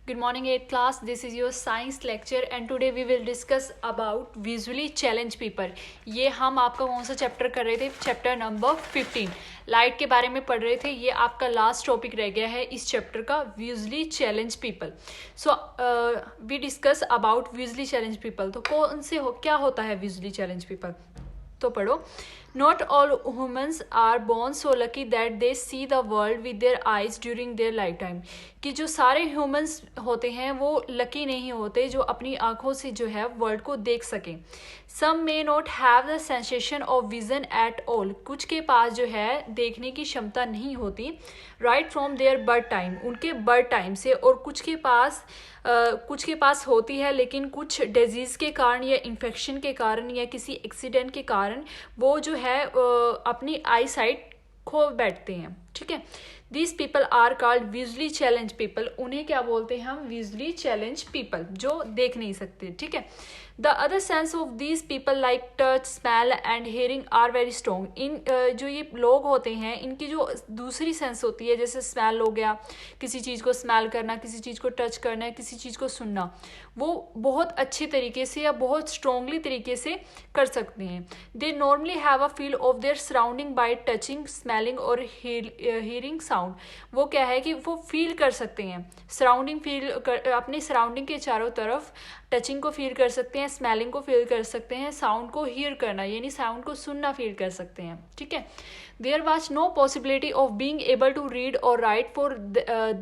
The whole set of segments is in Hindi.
Good morning 8th class. This is your science lecture and today we will discuss about visually challenged people. ये हम आपका कौन सा चैप्टर कर रहे थे? चैप्टर नंबर 15 लाइट के बारे में पढ़ रहे थे. ये आपका लास्ट टॉपिक रह गया है इस चैप्टर का, visually challenge people. So we discuss about visually challenge people. तो कौन से क्या होता है विजुअली चैलेंज पीपल? तो पढ़ो. Not all humans are born so lucky that they see the world with their eyes during their lifetime. कि जो सारे ह्यूमंस होते हैं वो लकी नहीं होते जो अपनी आंखों से जो है वर्ल्ड को देख सकें. Some may not have the sensation of vision at all. कुछ के पास जो है देखने की क्षमता नहीं होती right from their birth time, उनके बर्थ टाइम से. और कुछ के पास होती है लेकिन कुछ डिजीज़ के कारण या इन्फेक्शन के कारण या किसी एक्सीडेंट के कारण वो जो है अपनी आई साइट खो बैठते हैं. ठीक है. These people are called visually challenged people. उन्हें क्या बोलते हैं हम? Visually challenged people, जो देख नहीं सकते. ठीक है. The other sense of these people like touch, smell and hearing are very strong. जो ये लोग होते हैं इनकी जो दूसरी सेंस होती है, जैसे स्मेल हो गया, किसी चीज़ को स्मेल करना, किसी चीज़ को टच करना, किसी चीज़ को सुनना, वो बहुत अच्छे तरीके से या बहुत स्ट्रॉन्गली तरीके से कर सकते हैं. They normally have a feel of their surrounding by touching, smelling और hearing sound. वो क्या है कि वो फील कर सकते हैं, सराउंडिंग अपने सराउंडिंग के चारों तरफ टचिंग को फील कर सकते हैं, स्मेलिंग को फील कर सकते हैं, साउंड को हियर करना यानी साउंड को सुनना फील कर सकते हैं. ठीक है. There was no possibility of being able to read or write for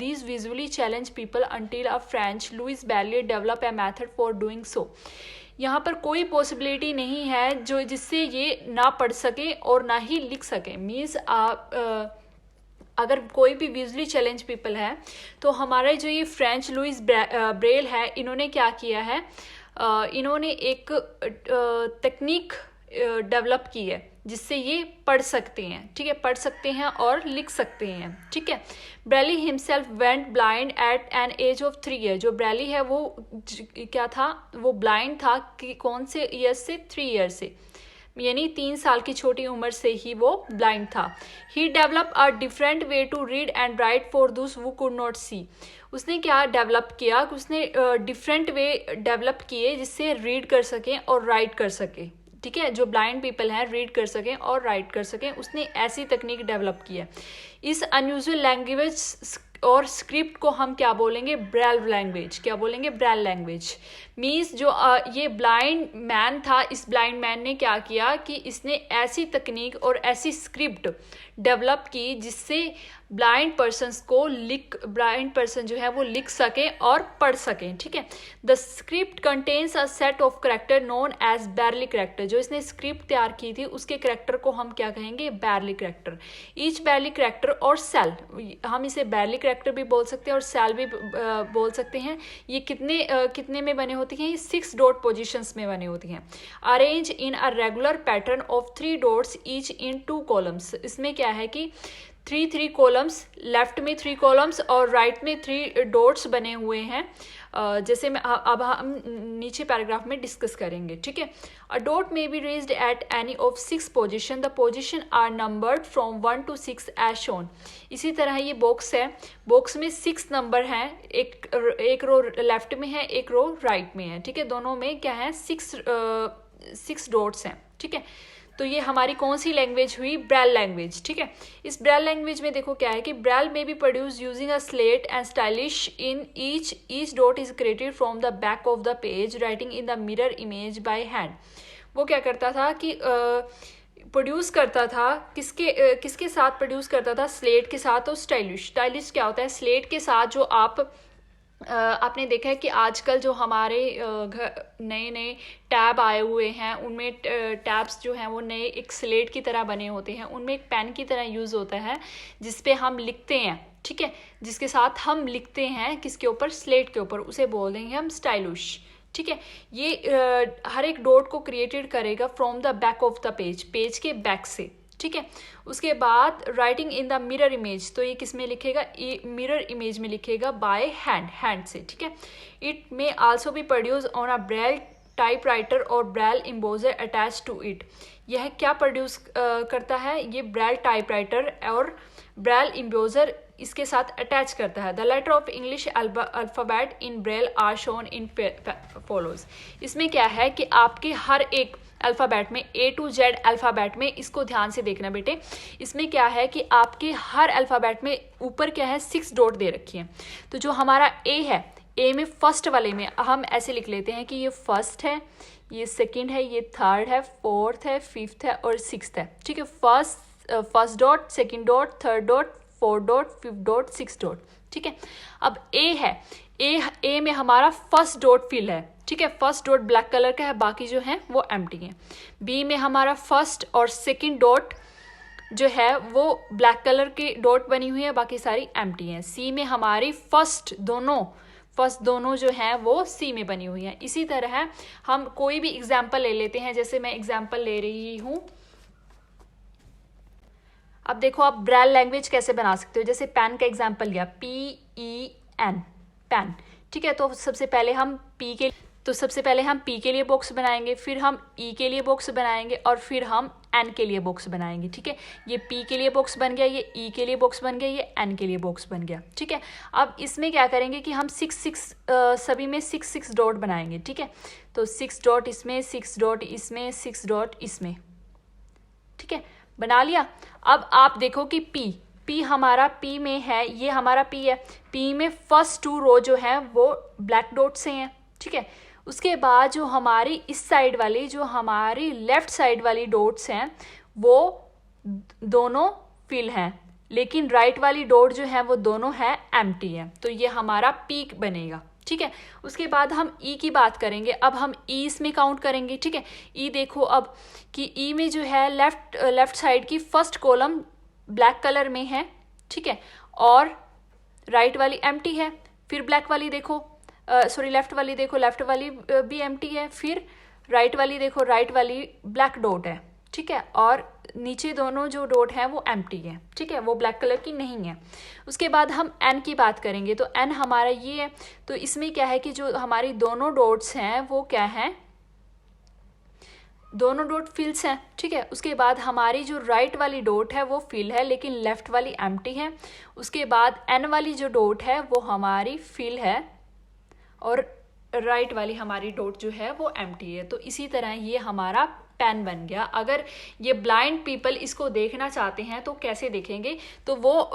these visually challenged people until a French Louis Braille developed a method for doing so. यहाँ पर कोई पॉसिबिलिटी नहीं है जो जिससे ये ना पढ़ सके और ना ही लिख सके. मीन्स अगर कोई भी विजुअली चैलेंज पीपल है तो हमारे जो ये फ्रेंच लुइस ब्रेल है, इन्होंने क्या किया है, इन्होंने एक टेक्निक डेवलप की है जिससे ये पढ़ सकते हैं. ठीक है. पढ़ सकते हैं और लिख सकते हैं. ठीक है. Braille himself went blind at an age of 3 year. जो ब्रेली है वो क्या था, वो ब्लाइंड था कि कौन से ईयर से? 3 ईयर से, यानी 3 साल की छोटी उम्र से ही वो ब्लाइंड था. He develop a different way to read and write for those who could not see. उसने क्या डेवलप किया? उसने डिफरेंट वे डेवलप किए जिससे रीड कर सकें और राइट कर सकें. ठीक है. जो ब्लाइंड पीपल हैं रीड कर सकें और राइट कर सकें, उसने ऐसी तकनीक डेवलप की है. इस अनयूजुअल लैंग्वेज और स्क्रिप्ट को हम क्या बोलेंगे? Braille language. क्या बोलेंगे? Braille language. मीन्स जो ये ब्लाइंड मैन था, इस ब्लाइंड मैन ने क्या किया कि इसने ऐसी तकनीक और ऐसी स्क्रिप्ट डेवलप की जिससे ब्लाइंड पर्सन जो है वो लिख सकें और पढ़ सकें. ठीक है. The script contains a set of character known as Braille character. जो इसने स्क्रिप्ट तैयार की थी उसके करेक्टर को हम क्या कहेंगे? बैरली करेक्टर. ईच बैरली करेक्टर और सेल, हम इसे बैरली करेक्टर भी बोल सकते हैं और सेल भी बोल सकते हैं. ये कितने में बने होती हैं? ये 6 डॉट पोजिशंस में बने होती हैं. Arrange in a regular pattern of 3 dots each in 2 columns. इसमें क्या है कि 3 कॉलम्स, लेफ्ट में 3 कॉलम्स और राइट में 3 डॉट्स बने हुए हैं, जैसे मैं अब हम नीचे पैराग्राफ में डिस्कस करेंगे. ठीक है. A dot may be raised at any of 6 position. The position are numbered from 1 to 6 as shown. इसी तरह ये बॉक्स है, बॉक्स में 6 नंबर हैं, एक रो लेफ्ट में है, एक रो राइट में है. ठीक है. दोनों में क्या है? 6 डॉट्स हैं. ठीक है. तो ये हमारी कौन सी लैंग्वेज हुई? Braille language. ठीक है. इस ब्रेल लैंग्वेज में देखो क्या है कि ब्रेल में B produce using a slate and stylish in each dot is created from the back of the page writing in the mirror image by hand. वो क्या करता था कि प्रोड्यूस करता था, किसके साथ प्रोड्यूस करता था? स्लेट के साथ. और स्टाइलिश क्या होता है? स्लेट के साथ जो आपने देखा है कि आजकल जो हमारे नए टैब आए हुए हैं उनमें टैब्स जो हैं वो नए एक स्लेट की तरह बने होते हैं, उनमें एक पेन की तरह यूज़ होता है जिस पे हम लिखते हैं. ठीक है. जिसके साथ हम लिखते हैं किसके ऊपर? स्लेट के ऊपर. उसे बोल देंगे हम स्टाइलिश. ठीक है. ये हर एक डॉट को क्रिएटेड करेगा from the back of the page के बैक से. ठीक है. उसके बाद writing in the mirror image, तो ये किस में लिखेगा? मिरर इमेज में लिखेगा बाय हैंड से. ठीक है. इट में आल्सो भी produce on a Braille typewriter और Braille embosser attach to it. यह क्या प्रोड्यूस करता है? ये ब्रेल टाइपराइटर और ब्रेल इम्बोजर इसके साथ अटैच करता है। The letter of English alphabet in Braille are shown in follows. इसमें क्या है कि आपके हर एक अल्फ़ाबेट में A to Z अल्फ़ाबेट में, इसको ध्यान से देखना बेटे, इसमें क्या है कि आपके हर अल्फ़ाबेट में ऊपर क्या है 6 डॉट दे रखी है। तो जो हमारा A है, A में फर्स्ट वाले में हम ऐसे लिख लेते हैं कि ये फर्स्ट है, ये सेकंड है, ये थर्ड है, फोर्थ है, फिफ्थ है और सिक्स्थ है। ठीक है, first dot, second dot, third dot, fourth dot, fifth dot, six dot. ठीक है, अब A है, ए में हमारा फर्स्ट डॉट फिल है। ठीक है, फर्स्ट डॉट ब्लैक कलर का है, बाकी जो है वो एम्प्टी है। बी में हमारा फर्स्ट और सेकंड डॉट जो है वो ब्लैक कलर की डॉट बनी हुई है, बाकी सारी एम्प्टी है। सी में हमारी फर्स्ट दोनों जो हैं वो सी में बनी हुई हैं। इसी तरह हम कोई भी एग्जाम्पल ले लेते हैं, जैसे मैं एग्जाम्पल ले रही हूँ। अब देखो आप ब्रेल लैंग्वेज कैसे बना सकते हो। जैसे पेन का एग्जाम्पल लिया, PEN, पेन। ठीक है, तो सबसे पहले हम P के लिए बॉक्स बनाएंगे, फिर हम E के लिए बॉक्स बनाएंगे और फिर हम N के लिए बॉक्स बनाएंगे। ठीक है, ये P के लिए बॉक्स बन गया, ये E के लिए बॉक्स बन गया, ये N के लिए बॉक्स बन गया। ठीक है, अब इसमें क्या करेंगे कि हम सभी में 6 डॉट बनाएंगे। ठीक है, तो 6 डॉट इसमें, 6 डॉट इसमें, 6 डॉट इसमें। ठीक है, बना लिया। अब आप देखो कि P हमारा P में है, ये हमारा P है। P में फर्स्ट 2 रो जो है वो ब्लैक डॉट से हैं। ठीक है, उसके बाद जो हमारी इस साइड वाली, जो हमारी लेफ्ट साइड वाली डॉट्स हैं वो दोनों फिल हैं, लेकिन राइट वाली डॉट जो है वो दोनों है एम्प्टी है। तो ये हमारा P बनेगा। ठीक है, उसके बाद हम E की बात करेंगे। अब हम E इसमें काउंट करेंगे। ठीक है, E देखो अब कि E में जो है लेफ्ट साइड की फर्स्ट कॉलम ब्लैक कलर में है। ठीक है, और राइट वाली एम्प्टी है। फिर ब्लैक वाली देखो, लेफ्ट वाली देखो, लेफ्ट वाली भी एम्प्टी है। फिर राइट वाली देखो, राइट वाली ब्लैक डॉट है। ठीक है, और नीचे दोनों जो डॉट हैं वो एम्प्टी है। ठीक है, वो ब्लैक कलर की नहीं है। उसके बाद हम N की बात करेंगे, तो N हमारा ये है। तो इसमें क्या है कि जो हमारी दोनों डॉट्स हैं वो क्या हैं, दोनों डॉट फिल्स हैं। ठीक है, उसके बाद हमारी जो राइट वाली डॉट है वो फिल है, लेकिन लेफ्ट वाली एम्प्टी है। उसके बाद N वाली जो डॉट है वो हमारी फिल है और राइट वाली हमारी डॉट जो है वो एम्प्टी है। तो इसी तरह ये हमारा पेन बन गया। अगर ये ब्लाइंड पीपल इसको देखना चाहते हैं तो कैसे देखेंगे, तो वो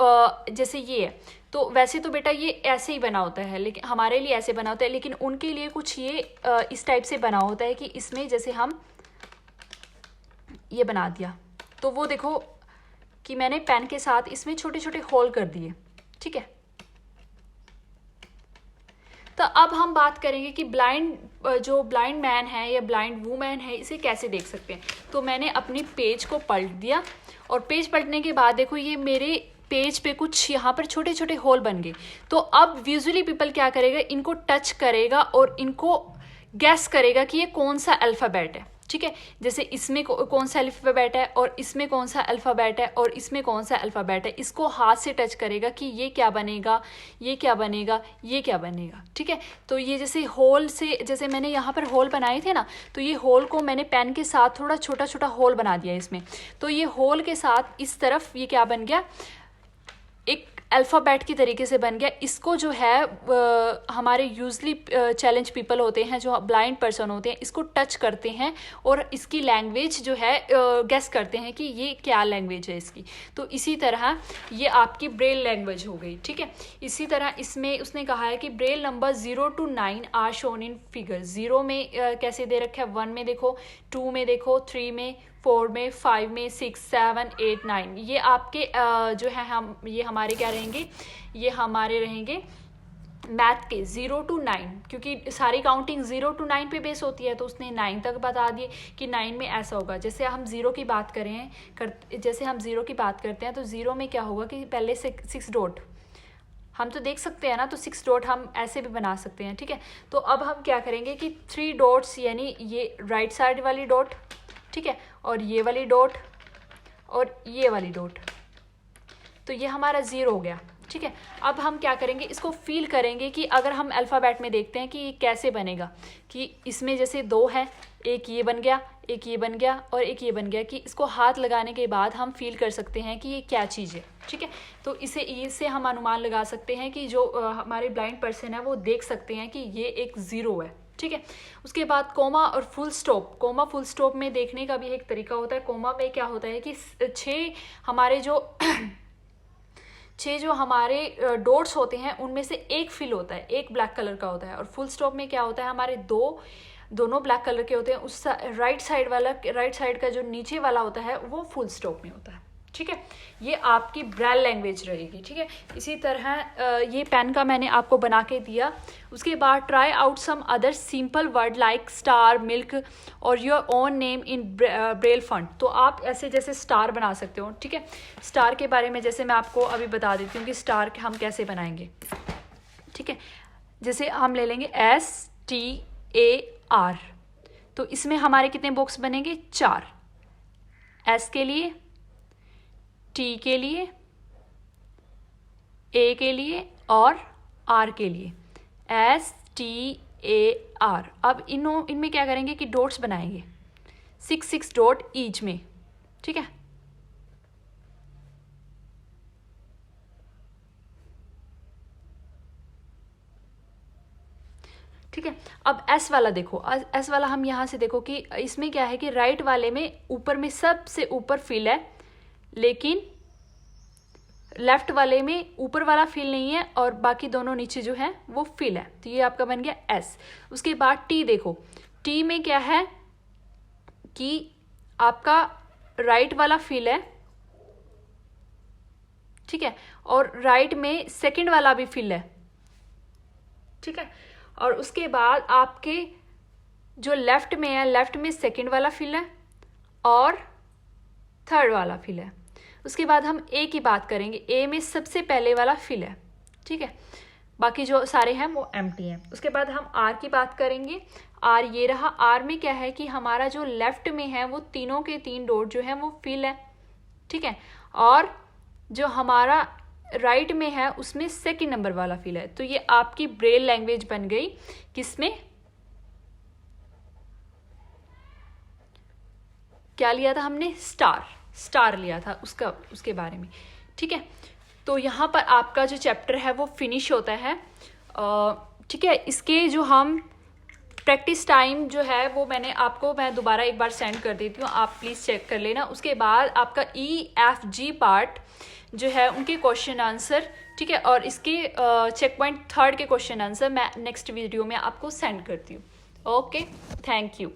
जैसे ये है, तो वैसे तो बेटा ये ऐसे ही बना होता है, लेकिन हमारे लिए ऐसे बना होता है, लेकिन उनके लिए कुछ ये इस टाइप से बना होता है कि इसमें जैसे हम ये बना दिया, तो वो देखो कि मैंने पेन के साथ इसमें छोटे छोटे होल कर दिए। ठीक है, तो अब हम बात करेंगे कि जो ब्लाइंड मैन है या ब्लाइंड वूमेन है इसे कैसे देख सकते हैं। तो मैंने अपनी पेज को पलट दिया, और पेज पलटने के बाद देखो ये मेरे पेज पे कुछ यहाँ पर छोटे छोटे होल बन गए। तो अब विजुअली पीपल क्या करेगा, इनको टच करेगा और इनको गैस करेगा कि ये कौन सा अल्फ़ाबेट है। ठीक है, जैसे इसमें कौन सा अल्फ़ाबेट है और इसमें कौन सा अल्फ़ाबेट है और इसमें कौन सा अल्फ़ाबेट है, इसको हाथ से टच करेगा कि ये क्या बनेगा, ये क्या बनेगा, ये क्या बनेगा। ठीक है, तो ये जैसे होल से, जैसे मैंने यहाँ पर होल बनाए थे ना, तो ये होल को मैंने पेन के साथ थोड़ा छोटा छोटा होल बना दिया इसमें। तो ये होल के साथ इस तरफ ये क्या बन गया, एक अल्फ़ाबेट की तरीके से बन गया। इसको जो है हमारे यूजली चैलेंज पीपल होते हैं, जो ब्लाइंड पर्सन होते हैं, इसको टच करते हैं और इसकी लैंग्वेज जो है गेस करते हैं कि ये क्या लैंग्वेज है इसकी। तो इसी तरह ये आपकी ब्रेल लैंग्वेज हो गई। ठीक है, इसी तरह इसमें उसने कहा है कि Braille number 0 to 9 are shown in figure. 0 में कैसे दे रखा है, 1 में देखो, 2 में देखो, 3 में, 4 में, 5 में, 6, 7, 8, 9। ये आपके जो है ये हमारे क्या रहेंगे, ये हमारे रहेंगे मैथ के 0 to 9, क्योंकि सारी काउंटिंग 0 to 9 पे बेस होती है, तो उसने 9 तक बता दिए कि 9 में ऐसा होगा। जैसे हम 0 की बात जैसे हम 0 की बात करते हैं, तो 0 में क्या होगा कि पहले से 6 डॉट हम तो देख सकते हैं ना, तो 6 डॉट हम ऐसे भी बना सकते हैं। ठीक है, तो अब हम क्या करेंगे कि 3 डॉट्स, यानी ये राइट साइड वाली डॉट, ठीक है, और ये वाली डॉट और ये वाली डॉट, तो ये हमारा 0 हो गया। ठीक है। अब हम क्या करेंगे, इसको फील करेंगे कि अगर हम अल्फ़ाबेट में देखते हैं कि ये कैसे बनेगा, कि इसमें जैसे 2 है, एक ये बन गया, एक ये बन गया और एक ये बन गया, कि इसको हाथ लगाने के बाद हम फील कर सकते हैं कि ये क्या चीज़ है। ठीक है, तो इससे हम अनुमान लगा सकते हैं कि जो हमारे ब्लाइंड पर्सन है वो देख सकते हैं कि ये एक ज़ीरो है। ठीक है, उसके बाद कोमा और full stop. Comma full stop में देखने का भी एक तरीका होता है। कोमा में क्या होता है कि 6 हमारे जो 6 जो हमारे डॉट्स होते हैं उनमें से एक फिल होता है, एक ब्लैक कलर का होता है। और फुल स्टॉप में क्या होता है, हमारे दोनों ब्लैक कलर के होते हैं। उस राइट साइड का जो नीचे वाला होता है वो फुल स्टॉप में होता है। ठीक है, ये आपकी ब्रेल लैंग्वेज रहेगी। ठीक है, इसी तरह ये पेन का मैंने आपको बना के दिया। उसके बाद try out some other simple word like star, milk और your own name in braille font. तो आप ऐसे जैसे स्टार बना सकते हो। ठीक है, स्टार के बारे में जैसे मैं आपको अभी बता देती हूँ कि स्टार हम कैसे बनाएंगे। ठीक है, जैसे हम ले लेंगे STAR, तो इसमें हमारे कितने बॉक्स बनेंगे, 4। S के लिए, T के लिए, A के लिए और R के लिए। STAR। अब इनमें क्या करेंगे कि डॉट्स बनाएंगे, 6 डॉट ईच में। ठीक है, ठीक है। अब एस वाला देखो, एस वाला हम यहाँ से देखो कि इसमें क्या है कि राइट वाले में ऊपर में सबसे ऊपर फिल है, लेकिन लेफ्ट वाले में ऊपर वाला फिल नहीं है और बाकी दोनों नीचे जो है वो फिल है। तो ये आपका बन गया एस। उसके बाद टी देखो, टी में क्या है कि आपका राइट वाला फिल है। ठीक है, और राइट में सेकंड वाला भी फिल है। ठीक है, और उसके बाद आपके जो लेफ्ट में है, लेफ्ट में सेकंड वाला फिल है और थर्ड वाला फिल है। उसके बाद हम ए की बात करेंगे, ए में सबसे पहले वाला फिल है। ठीक है, बाकी जो सारे हैं वो एम्प्टी हैं। उसके बाद हम आर की बात करेंगे। आर ये रहा। आर में क्या है कि हमारा जो लेफ्ट में है वो तीनों के 3 डॉट जो है वो फिल है। ठीक है, और जो हमारा राइट में है उसमें सेकंड नंबर वाला फिल है। तो ये आपकी ब्रेल लैंग्वेज बन गई, किसमें क्या लिया था हमने, स्टार लिया था उसके बारे में। ठीक है, तो यहाँ पर आपका जो चैप्टर है वो फिनिश होता है। ठीक है, इसके जो हम प्रैक्टिस टाइम जो है वो मैं दोबारा एक बार सेंड कर देती हूँ, आप प्लीज़ चेक कर लेना। उसके बाद आपका EFG पार्ट जो है उनके क्वेश्चन आंसर, ठीक है, और इसके चेक पॉइंट 3rd के क्वेश्चन आंसर मैं नेक्स्ट वीडियो में आपको सेंड करती हूँ। Okay, thank you.